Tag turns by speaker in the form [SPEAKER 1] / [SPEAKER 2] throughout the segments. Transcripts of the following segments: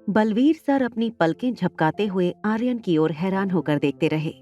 [SPEAKER 1] Balvir sir अपनी पलकें झपकाते हुए आर्यन की ओर हैरान होकर देखते रहे।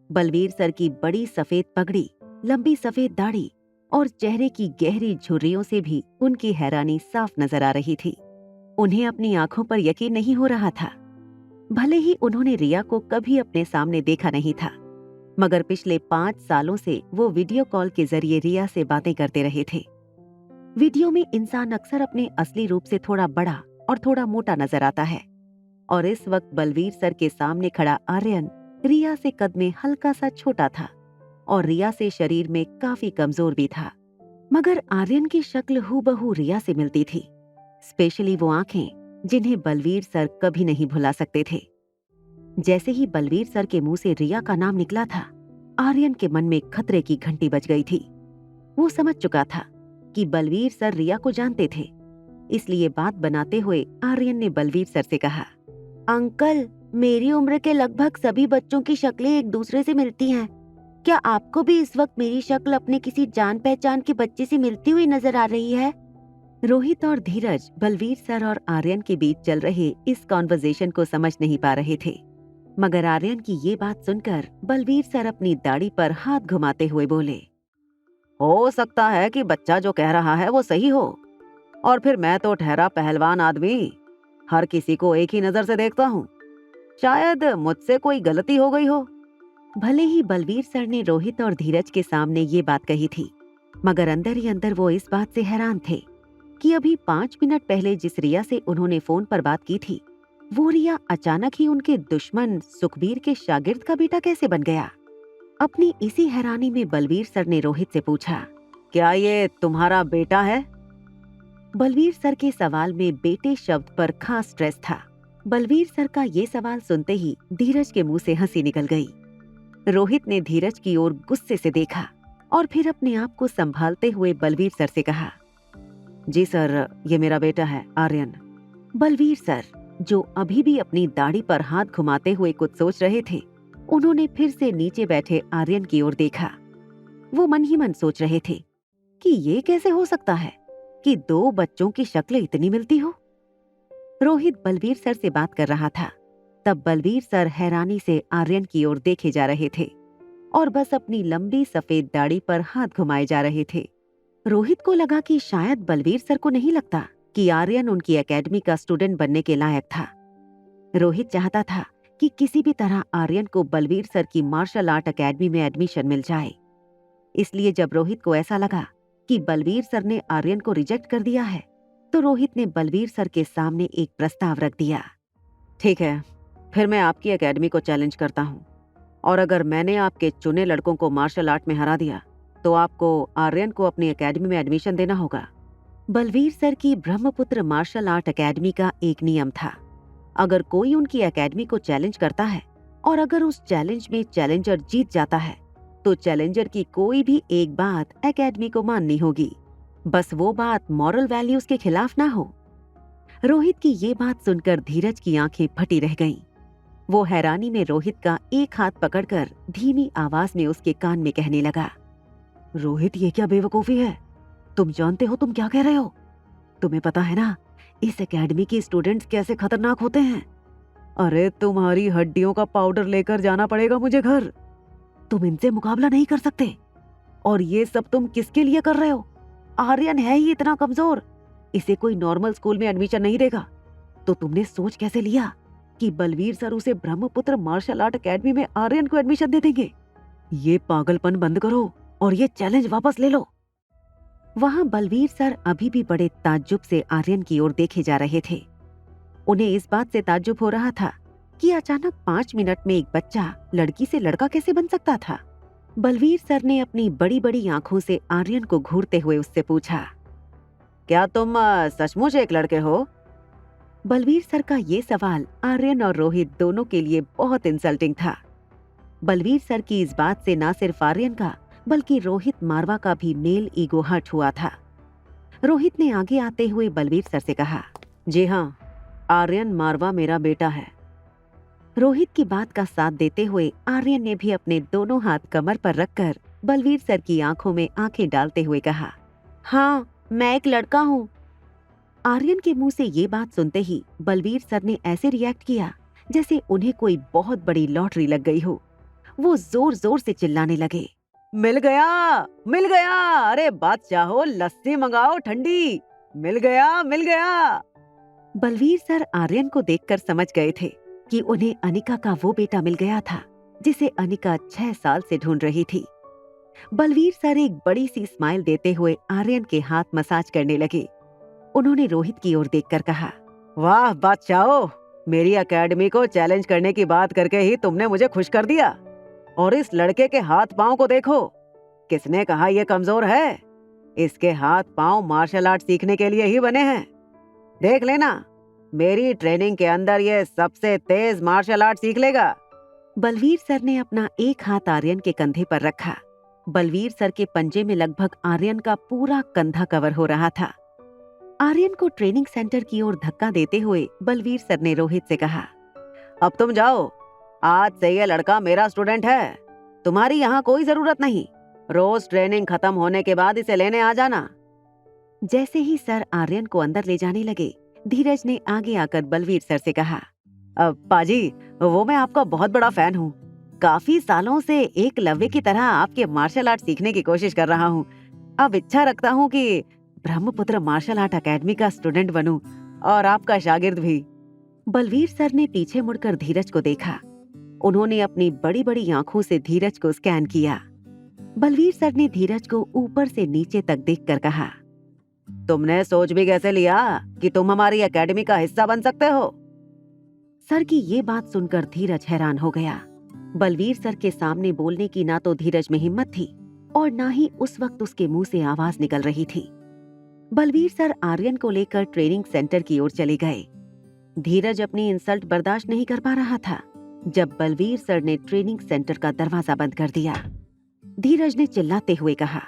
[SPEAKER 1] बलवीर सर की बड़ी सफेद पगड़ी, लंबी सफेद दाढ़ी और चेहरे की गहरी झुर्रियों से भी उनकी हैरानी साफ नजर आ रही थी। उन्हें अपनी आंखों पर यकीन नहीं हो रहा था। भले ही उन्होंने रिया को कभी अपने सामने देखा नहीं था, मगर पिछले 5 सालों से वो वीडियो कॉल के जरिए रिया से बातें करते रहे थे। वीडियो में इंसान अक्सर अपने असली रूप से थोड़ा बड़ा और थोड़ा मोटा नजर आता है, और इस वक्त बलवीर सर के सामने खड़ा आर्यन रिया से कद में हल्का सा छोटा था और रिया से शरीर में काफी कमजोर भी था। मगर आर्यन की शक्ल हूबहू रिया से मिलती थी, स्पेशली वो आंखें जिन्हें बलवीर सर कभी नहीं भुला सकते थे। जैसे ही बलवीर सर के मुंह से रिया का नाम निकला था, आर्यन के मन में खतरे की घंटी बज गई थी। वो समझ चुका था कि बलवीर सर रिया को जानते थे, इसलिए बात बनाते हुए आर्यन ने बलवीर सर से कहा, अंकल, मेरी उम्र के लगभग सभी बच्चों की शक्लें एक दूसरे से मिलती हैं। क्या आपको भी इस वक्त मेरी शक्ल अपने किसी जान पहचान के बच्चे से मिलती हुई नजर आ रही है? रोहित और धीरज बलवीर सर और आर्यन के बीच चल रहे इस कॉन्वर्सेशन को समझ नहीं पा रहे थे, मगर आर्यन की ये बात सुनकर बलवीर सर अपनी दाढ़ी पर हाथ घुमाते हुए बोले, हो सकता है कि बच्चा जो कह रहा है वो सही हो, और फिर मैं तो ठहरा पहलवान आदमी, हर किसी को एक ही नजर से देखता हूँ। शायद मुझसे कोई गलती हो गई हो। भले ही बलवीर सर ने रोहित और धीरज के सामने ये बात कही थी, मगर अंदर ही अंदर वो इस बात से हैरान थे कि अभी 5 मिनट पहले जिस रिया से उन्होंने फोन पर बात की थी, वो रिया अचानक ही उनके दुश्मन सुखबीर के शागिर्द का बेटा कैसे बन गया। अपनी इसी हैरानी में बलवीर सर ने रोहित से पूछा, क्या ये तुम्हारा बेटा है? बलवीर सर के सवाल में बेटे शब्द पर खास स्ट्रेस था। बलवीर सर का ये सवाल सुनते ही धीरज के मुंह से हंसी निकल गई। रोहित ने धीरज की ओर गुस्से से देखा और फिर अपने आप को संभालते हुए बलवीर सर से कहा, जी सर, ये मेरा बेटा है आर्यन। बलवीर सर, जो अभी भी अपनी दाढ़ी पर हाथ घुमाते हुए कुछ सोच रहे थे, उन्होंने फिर से नीचे बैठे आर्यन की ओर देखा। वो मन ही मन सोच रहे थे कि ये कैसे हो सकता है कि 2 बच्चों की शक्लें इतनी मिलती हो। रोहित बलवीर सर से बात कर रहा था, तब बलवीर सर हैरानी से आर्यन की ओर देखे जा रहे थे और बस अपनी लंबी सफेद दाढ़ी पर हाथ घुमाए जा रहे थे। रोहित को लगा कि शायद बलवीर सर को नहीं लगता कि आर्यन उनकी एकेडमी का स्टूडेंट बनने के लायक था। रोहित चाहता था कि किसी भी तरह आर्यन को बलवीर सर की मार्शल आर्ट एकेडमी में एडमिशन मिल जाए। इसलिए जब रोहित को ऐसा लगा कि बलवीर सर ने आर्यन को रिजेक्ट कर दिया है, तो रोहित ने बलवीर सर के सामने एक प्रस्ताव रख दिया। ठीक है, फिर मैं आपकी एकेडमी को चैलेंज करता हूँ, और अगर मैंने आपके चुने लड़कों को मार्शल आर्ट में हरा दिया तो आपको आर्यन को अपनी एकेडमी में एडमिशन देना होगा। बलवीर सर की ब्रह्मपुत्र मार्शल आर्ट एकेडमी का एक नियम था, अगर कोई उनकी एकेडमी को चैलेंज करता है और अगर उस चैलेंज में चैलेंजर जीत जाता है, तो चैलेंजर की कोई भी एक बात एकेडमी को माननी होगी, बस वो बात मॉरल वैल्यूज के खिलाफ ना हो। रोहित की ये बात सुनकर धीरज की आंखें फटी रह गईं। वो हैरानी में रोहित का एक हाथ पकड़कर धीमी आवाज में उसके कान में कहने लगा, रोहित, ये क्या बेवकूफी है? तुम जानते हो तुम क्या कह रहे हो? तुम्हें पता है ना इस एकेडमी के स्टूडेंट्स कैसे खतरनाक होते हैं? अरे तुम्हारी हड्डियों का पाउडर लेकर जाना पड़ेगा मुझे घर। तुम इनसे मुकाबला नहीं कर सकते। और ये सब तुम किसके लिए कर रहे हो? आर्यन है ही इतना कमजोर, इसे कोई नॉर्मल स्कूल में एडमिशन नहीं देगा। तो तुमने सोच कैसे लिया कि बलवीर सर उसे ब्रह्मपुत्र मार्शल आर्ट एकेडमी में आर्यन को एडमिशन दे देंगे? ये पागलपन बंद करो और ये चैलेंज वापस ले लो। वहां बलवीर सर अभी भी बड़े ताज्जुब से आर्यन की ओर देखे जा रहे थे। उन्हें इस बात से ताज्जुब हो रहा था कि अचानक 5 मिनट में एक बच्चा लड़की से लड़का कैसे बन सकता था। बलवीर सर ने अपनी बड़ी बड़ी आंखों से आर्यन को घूरते हुए उससे पूछा, क्या तुम सचमुच एक लड़के हो? बलवीर सर का ये सवाल आर्यन और रोहित दोनों के लिए बहुत इंसल्टिंग था। बलवीर सर की इस बात से न सिर्फ आर्यन का बल्कि रोहित मारवा का भी मेल ईगो हर्ट हुआ था। रोहित ने आगे आते हुए बलवीर सर से कहा, जी हाँ, आर्यन मारवा मेरा बेटा है। रोहित की बात का साथ देते हुए आर्यन ने भी अपने दोनों हाथ कमर पर रखकर बलवीर सर की आंखों में आंखें डालते हुए कहा, हाँ, मैं एक लड़का हूँ। आर्यन के मुंह से ये बात सुनते ही बलवीर सर ने ऐसे रिएक्ट किया जैसे उन्हें कोई बहुत बड़ी लॉटरी लग गई हो। वो जोर जोर से चिल्लाने लगे, मिल गया, मिल गया, अरे बादशाह हो, लस्सी मंगाओ ठंडी, मिल गया, मिल गया। बलवीर सर आर्यन को देखकर समझ गए थे कि उन्हें अनिका का वो बेटा मिल गया था जिसे अनिका 6 साल से ढूंढ रही थी। बलवीर सर एक बड़ी सी स्माइल देते हुए आर्यन के हाथ मसाज करने लगे। उन्होंने रोहित की ओर देखकर कहा, वाह बादशाहो, मेरी एकेडमी को चैलेंज करने की बात करके ही तुमने मुझे खुश कर दिया। और इस लड़के के हाथ पांव को देखो, किसने कहा ये कमजोर है? इसके हाथ पांव मार्शल आर्ट सीखने के लिए ही बने हैं। देख लेना, मेरी ट्रेनिंग के अंदर ये सबसे तेज मार्शल आर्ट सीख लेगा। बलवीर सर ने अपना एक हाथ आर्यन के कंधे पर रखा। बलवीर सर के पंजे में लगभग आर्यन का पूरा कंधा कवर हो रहा था। आर्यन को ट्रेनिंग सेंटर की ओर धक्का देते हुए बलवीर सर ने रोहित से कहा, अब तुम जाओ, आज से ये लड़का मेरा स्टूडेंट है, तुम्हारी यहाँ कोई जरूरत नहीं। रोज ट्रेनिंग खत्म होने के बाद इसे लेने आ जाना। जैसे ही सर आर्यन को अंदर ले जाने लगे, धीरज ने आगे आकर बलवीर सर से कहा, पाजी, वो मैं आपका बहुत बड़ा फैन हूँ। काफी सालों से एकलव्य की तरह आपके मार्शल आर्ट सीखने की कोशिश कर रहा हूँ। अब इच्छा रखता हूँ कि ब्रह्मपुत्र मार्शल आर्ट अकेडमी का स्टूडेंट बनूं और आपका शागिर्द भी। बलवीर सर ने पीछे मुड़कर धीरज को देखा। उन्होंने अपनी बड़ी बड़ी आंखों से धीरज को स्कैन किया। बलवीर सर ने धीरज को ऊपर से नीचे तक देखकर कहा, तुमने सोच भी कैसे लिया कि तुम हमारी एकेडमी का हिस्सा बन सकते हो? सर की ये बात सुनकर धीरज हैरान हो गया। बलवीर सर के सामने बोलने की ना तो धीरज में हिम्मत थी और ना ही उस वक्त उसके मुंह से आवाज निकल रही थी। बलवीर सर आर्यन को लेकर ट्रेनिंग सेंटर की ओर चले गए। धीरज अपनी इंसल्ट बर्दाश्त नहीं कर पा रहा था जब बलवीर सर ने ट्रेनिंग सेंटर का दरवाजा बंद कर दिया। धीरज ने चिल्लाते हुए कहा,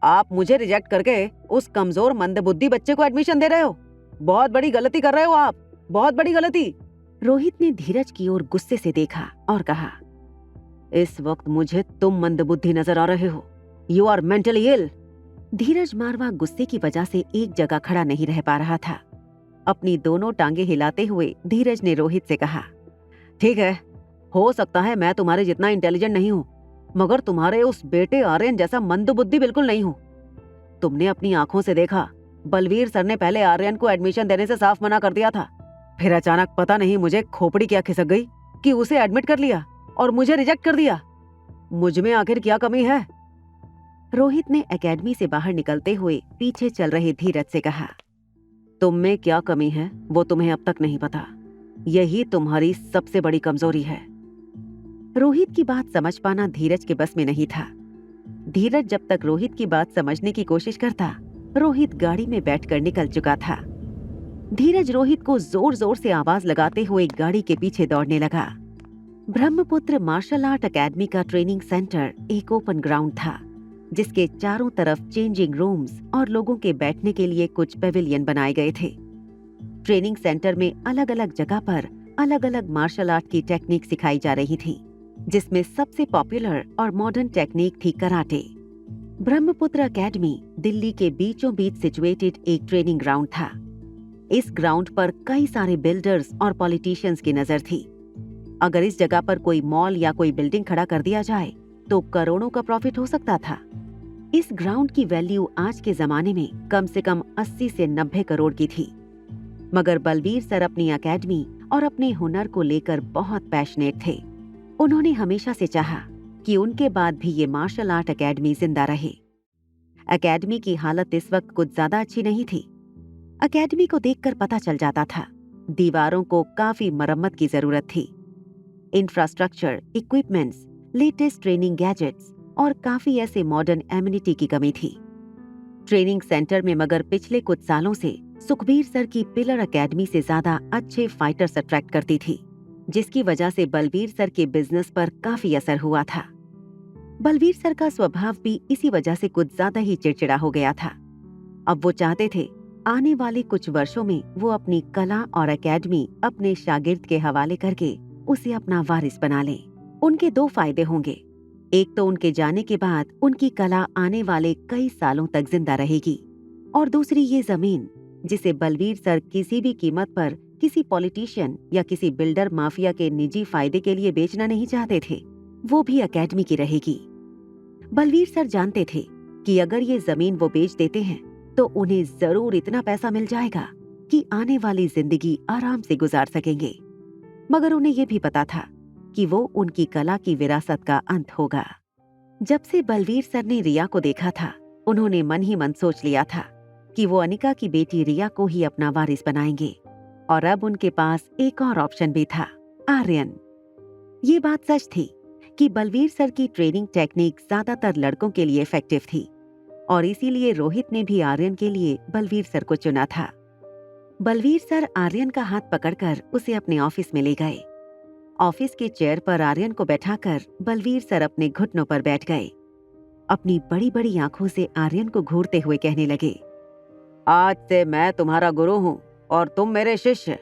[SPEAKER 1] आप मुझे रिजेक्ट करके उस कमजोर मंदबुद्धि बच्चे को एडमिशन दे रहे हो? बहुत बड़ी गलती कर रहे हो आप, बहुत बड़ी गलती। रोहित ने धीरज की ओर गुस्से से देखा और कहा, इस वक्त मुझे तुम मंदबुद्धि नजर आ रहे हो। You are mentally ill. Dheeraj Marwah गुस्से की वजह से एक जगह खड़ा नहीं रह पा रहा था। अपनी दोनों टांगे हिलाते हुए धीरज ने रोहित से कहा, ठीक है, हो सकता है मैं तुम्हारे जितना इंटेलिजेंट नहीं हूँ, मगर तुम्हारे उस बेटे आर्यन जैसा मंदबुद्धि बिल्कुल नहीं हूँ। तुमने अपनी आंखों से देखा, बलवीर सर ने पहले आर्यन को एडमिशन देने से साफ मना कर दिया था, फिर अचानक पता नहीं मुझे खोपड़ी क्या खिसक गई कि उसे एडमिट कर लिया और मुझे रिजेक्ट कर दिया। मुझ में आखिर क्या कमी है? रोहित ने एकेडमी से बाहर निकलते हुए पीछे चल रहे धीरज से कहा, तुम में क्या कमी है वो तुम्हें अब तक नहीं पता। यही तुम्हारी सबसे बड़ी कमजोरी है। रोहित की बात समझ पाना धीरज के बस में नहीं था। धीरज जब तक रोहित की बात समझने की कोशिश करता, रोहित गाड़ी में बैठकर निकल चुका था। धीरज रोहित को जोर जोर से आवाज लगाते हुए गाड़ी के पीछे दौड़ने लगा। ब्रह्मपुत्र मार्शल आर्ट अकेडमी का ट्रेनिंग सेंटर एक ओपन ग्राउंड था, जिसके चारों तरफ चेंजिंग रूम्स और लोगों के बैठने के लिए कुछ पेविलियन बनाए गए थे। ट्रेनिंग सेंटर में अलग अलग जगह पर अलग अलग मार्शल आर्ट की टेक्निक सिखाई जा रही थी, जिसमें सबसे पॉपुलर और मॉडर्न टेक्निक थी कराटे। ब्रह्मपुत्र अकेडमी दिल्ली के बीचों बीच सिचुएटेड एक ट्रेनिंग ग्राउंड था। इस ग्राउंड पर कई सारे बिल्डर्स और पॉलिटिशियंस की नजर थी। अगर इस जगह पर कोई मॉल या कोई बिल्डिंग खड़ा कर दिया जाए तो करोड़ों का प्रॉफिट हो सकता था। इस ग्राउंड की वैल्यू आज के जमाने में कम से कम 80 से 90 करोड़ की थी। मगर बलवीर सर अपनी एकेडमी और अपने हुनर को लेकर बहुत पैशनेट थे। उन्होंने हमेशा से चाहा कि उनके बाद भी ये मार्शल आर्ट अकेडमी जिंदा रहे। एकेडमी की हालत इस वक्त कुछ ज्यादा अच्छी नहीं थी। एकेडमी को देखकर पता चल जाता था दीवारों को काफी मरम्मत की जरूरत थी। Infrastructure, equipments, latest training gadgets और काफी ऐसे मॉडर्न एमिनिटी की कमी थी ट्रेनिंग सेंटर में। मगर पिछले कुछ सालों से सुखबीर सर की पिलर एकेडमी से ज्यादा अच्छे फाइटर्स अट्रैक्ट करती थी, जिसकी वजह से बलवीर सर के बिजनेस पर काफी असर हुआ था। बलवीर सर का स्वभाव भी इसी वजह से कुछ ज्यादा ही चिड़चिड़ा हो गया था। अब वो चाहते थे आने वाले कुछ वर्षों में वो अपनी कला और एकेडमी अपने शागिर्द के हवाले करके उसे अपना वारिस बना लें। उनके दो फायदे होंगे, एक तो उनके जाने के बाद उनकी कला आने वाले कई सालों तक जिंदा रहेगी और दूसरी ये जमीन जिसे बलवीर सर किसी भी कीमत पर किसी पॉलिटिशियन या किसी बिल्डर माफिया के निजी फायदे के लिए बेचना नहीं चाहते थे, वो भी एकेडमी की रहेगी। बलवीर सर जानते थे कि अगर ये जमीन वो बेच देते हैं तो उन्हें जरूर इतना पैसा मिल जाएगा कि आने वाली जिंदगी आराम से गुजार सकेंगे। मगर उन्हें ये भी पता था कि वो उनकी कला की विरासत का अंत होगा। जब से बलवीर सर ने रिया को देखा था, उन्होंने मन ही मन सोच लिया था कि वो अनिका की बेटी रिया को ही अपना वारिस बनाएंगे। और अब उनके पास एक और ऑप्शन भी था, आर्यन। ये बात सच थी कि बलवीर सर की ट्रेनिंग टेक्निक ज्यादातर लड़कों के लिए इफेक्टिव थी और इसीलिए रोहित ने भी आर्यन के लिए बलवीर सर को चुना था। बलवीर सर आर्यन का हाथ पकड़कर उसे अपने ऑफिस में ले गए। ऑफिस के चेयर पर आर्यन को बैठाकर बलवीर सर अपने घुटनों पर बैठ गए। अपनी बड़ी बड़ी आंखों से आर्यन को घूरते हुए कहने लगे, आज से मैं तुम्हारा गुरु हूँ और तुम मेरे शिष्य।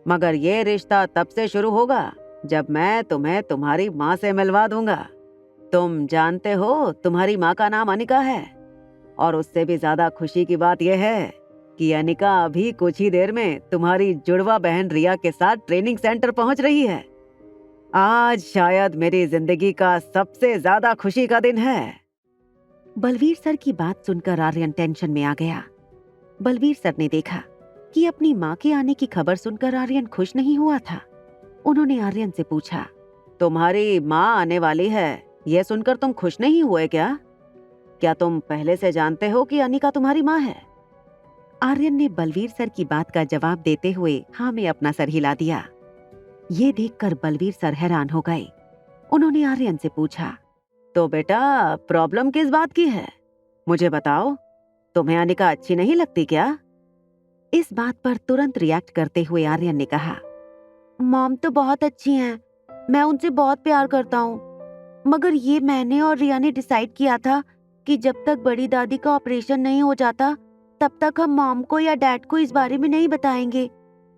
[SPEAKER 1] मगर ये रिश्ता तब से शुरू होगा जब मैं तुम्हें तुम्हारी माँ से मिलवा दूंगा। तुम जानते हो तुम्हारी माँ का नाम अनिका है और उससे भी ज्यादा खुशी की बात यह है कि अनिका अभी कुछ ही देर में तुम्हारी जुड़वा बहन रिया के साथ ट्रेनिंग सेंटर पहुंच रही है। आज शायद मेरी जिंदगी का सबसे ज्यादा खुशी का दिन है। बलवीर सर की बात सुनकर आर्यन टेंशन में आ गया। बलवीर सर ने देखा कि अपनी माँ के आने की खबर सुनकर आर्यन खुश नहीं हुआ था। उन्होंने आर्यन से पूछा, तुम्हारी माँ आने वाली है, यह सुनकर तुम खुश नहीं हुए क्या? क्या तुम पहले से जानते हो कि अनिका तुम्हारी माँ है? आर्यन ने बलवीर सर की बात का जवाब देते हुए हाँ में अपना सर हिला दिया। ये देखकर बलवीर सर हैरान हो गए। उन्होंने आर्यन से पूछा, तो बेटा प्रॉब्लम किस बात की है? मुझे बताओ, तुम्हें अनिका अच्छी नहीं लगती क्या? इस बात पर तुरंत रिएक्ट करते हुए आर्यन ने कहा, मॉम तो बहुत अच्छी हैं, मैं उनसे बहुत प्यार करता हूँ। मगर ये मैंने और रिया ने डिसाइड किया था कि जब तक बड़ी दादी का ऑपरेशन नहीं हो जाता तब तक हम मॉम को या डैड को इस बारे में नहीं बताएंगे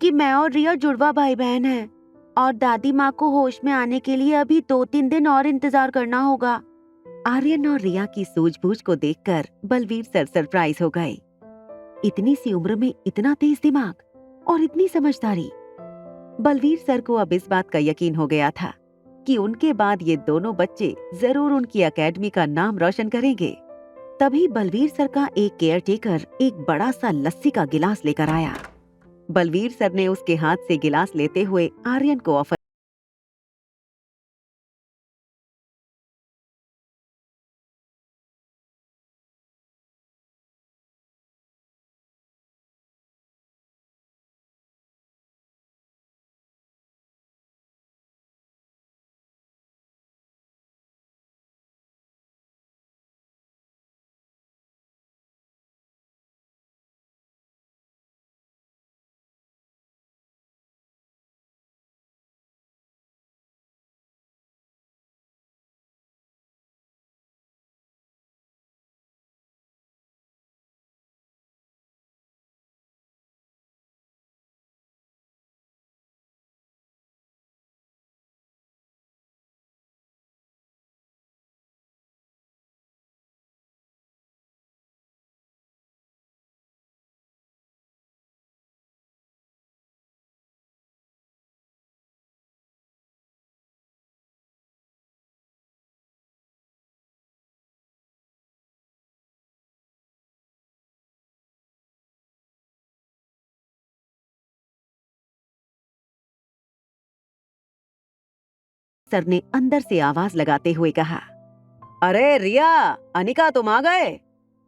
[SPEAKER 1] कि मैं और रिया जुड़वा भाई बहन हैं और दादी माँ को होश में आने के लिए अभी 2-3 दिन और इंतजार करना होगा। आर्यन और रिया की सूझबूझ को देखकर बलवीर सर सरप्राइज हो गए। इतनी सी उम्र में इतना तेज दिमाग और इतनी समझदारी। बलवीर सर को अब इस बात का यकीन हो गया था कि उनके बाद ये दोनों बच्चे जरूर उनकी एकेडमी का नाम रोशन करेंगे। तभी बलवीर सर का एक केयरटेकर एक बड़ा सा लस्सी का गिलास लेकर आया। बलवीर सर ने उसके हाथ से गिलास लेते हुए आर्यन को ऑफर सर ने अंदर से आवाज लगाते हुए कहा, अरे रिया, अनिका तुम आ गए।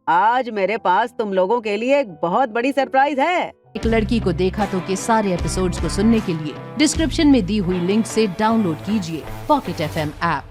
[SPEAKER 1] आज मेरे पास तुम लोगों के लिए एक बहुत बड़ी सरप्राइज है।
[SPEAKER 2] एक लड़की को देखा तो के सारे एपिसोड्स को सुनने के लिए डिस्क्रिप्शन में दी हुई लिंक से डाउनलोड कीजिए पॉकेट FM ऐप।